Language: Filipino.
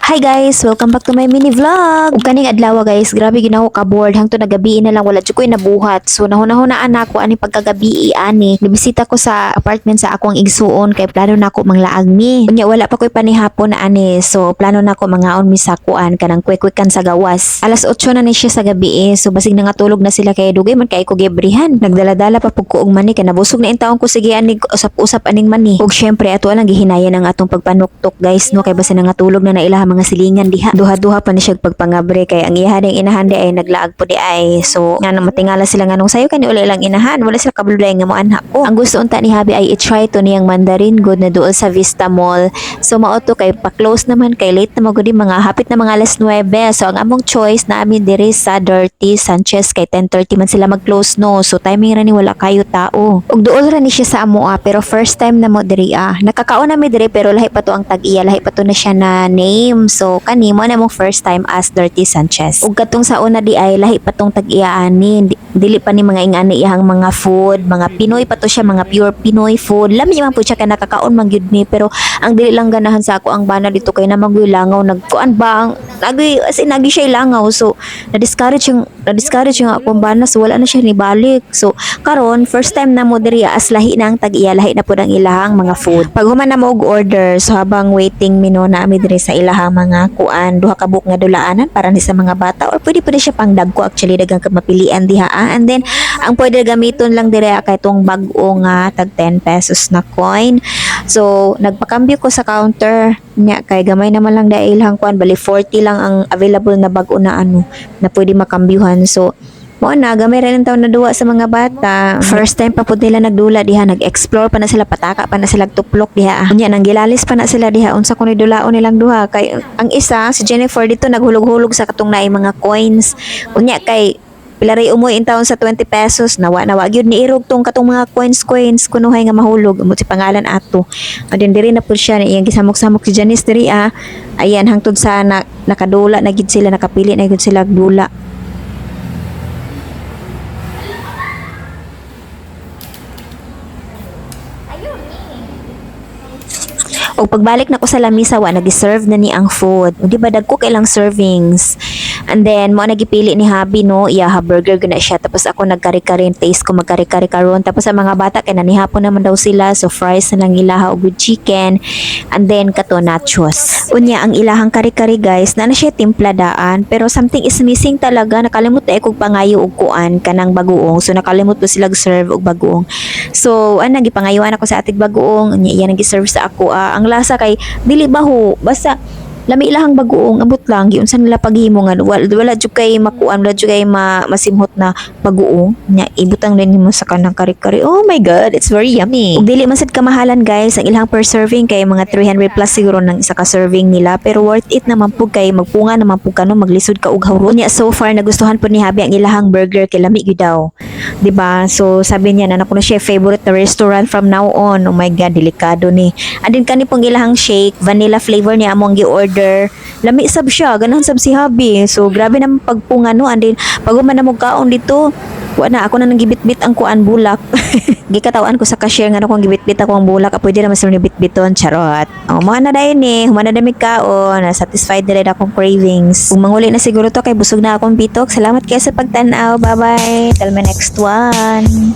Hi guys! Welcome back to my mini vlog! Ug kaning adlaw guys, grabe ginawa ka bored hangtod nagabi na lang wala jud koy nabuhat. So nahuna-hunaan nako ani pagkagabi ani. Nibisita ko sa apartment sa akong igsuon kay plano nako manglaag mi. Unya wala pa koy panihapon na ani. So plano nako mangaon mi sa kuan kanang quick-quickan sa gawas. Alas 8 na ni siya sa gabi so basig nangatulog na sila kay dugay man kay ko gibrihan. Nagdala-dala pa pug ko og mani kay nabusog na intawon ko sige ani usap-usap aning mani. Ug syempre ato lang gihinayan ang atong pagpanuktok guys no kay basi nangatulog na ilaha mga silingan diha. Duha-duha pa ni siya pagpangabre kay ang iyahan ng inahan di ay naglaag po di ay. So nga matingala sila nganong sayo kani uli lang inahan. Wala sila kabuluday nga mo anha ko. Ang gusto unta ni Habi ay i-try to niyang Mandarin good na duol sa Vista Mall. So mao to kay pa-close naman kay late na magudi mga hapit na mga alas 9. So ang among choice na amin diri sa Dirty Sanchez kay 10:30 man sila mag-close no. So timing ra ni wala kayo tao. Ug duol ra ni siya sa amo pero first time na mo diri Nakakaon na mi diri pero lahi pa to ang tag-iya, lahi pa to na siya na name. So kani mo na mong first time as Dirty Sanchez. Ug katong sa una di ay lahi pa tong tag-iya ani. Dili pa ni mga ingani iyang mga food, mga Pinoy pa to siya, mga pure Pinoy food. Lami man po siya kay nakakaon man gyud mi pero ang dili lang ganahan sa ako ang bana dito kay namang langaw nagkuan ba ang nagi as in nagi siya langaw. So na-discourage yung akong bana so wala na siya ni balik. So karon first time na mo diri as lahi na ang tag-iya, lahi na pud ang ilahang mga food. Pag human na mo og order so habang waiting mino na mi diri sa ilahang mga kuan duha ka buok nga dulaanan para ni sa mga bata or pwede siya pang dagko actually dagang ka mapilian diha and then ang pwede gamiton lang diri kay tong bag-o nga tag 10 pesos na coin. So nagpakambyo ko sa counter nya kay gamay naman lang dahil ilang kuan bali 40 lang ang available na bag-o na na pwede makambyuhan. So mo na gamay rin taon na duwa sa mga bata. First time pa pud nila nagdula diha, nag-explore pa na sila, pataka pa na sila tuplok diha. Unya nang gilalis pa na sila diha unsa kun dulaon nilang duha kay ang isa si Jennifer dito naghulog-hulog sa katong naay mga coins. Unya kay pilari umoy intawon sa 20 pesos nawa gyud ni irog tong katong mga coins kunuhay nga mahulog mo si pangalan ato. Adin diri na pud siya iyang gisamok-samok si Janice diri ayan hangtod sa nakadula na gid sila, nakapili na gid sila dula. O pagbalik na ko sa lamisa wa nagi-serve na ni ang food. O di ba dagko kay lang servings. And then mo nagipili ni Habi no, iya burger guna siya. Tapos ako nagkari-kari taste ko magkari-kari karon. Tapos sa mga bata kay nanihapon naman daw sila so fries na lang ilaha og with chicken. And then kato nachos. Unya ang ilahang kari-kari guys, na siya timpladaan pero something is missing talaga. Nakalimot kog pangayo og kuan kanang bagoong. So nakalimot ko sila serve og bagoong. So gipangayuan ako sa atig bagoong. Unya iya nagi-serve sa ako ang lasa kay dili baho basta lami ilahang bagoong abot lang giun sa nila paghimo nga wala jud kay makuan, wala jud kay masimhot na bagoong nya ibutang din nimo sa kanang kari-kari. Oh my god, it's very yummy. Ug dili man sad kamahalan guys ang ilang per serving kay mga 300 plus siguro nang isa ka serving nila pero worth it naman pug kay magpunga naman pug kano maglisod ka og hawron. Nya so far nagustuhan pud ni Habi ang ilahang burger kay lami gyud daw, di ba? So sabi niya na ako na siya favorite na restaurant from now on. Oh my god, delikado ni adin kani pong ilahang shake vanilla flavor niya among gi-order. Lami sab siya, ganahan sab si Habi. So grabe naman pagpunga no. And then pag man na mo kaon dito, wala ako na nang gibit-bit ang kuan bulak. Gikatawan ko sa cashier nga kung gibit-bit ako ang bulak, pwede naman sila nibit-biton, charot. Oh, mga na dahil humana na mi kaon, satisfied na rin akong cravings. Kung manguli na siguro to kay busog na akong bitok. Salamat kayo sa pagtanaw. Bye-bye. Till my next one.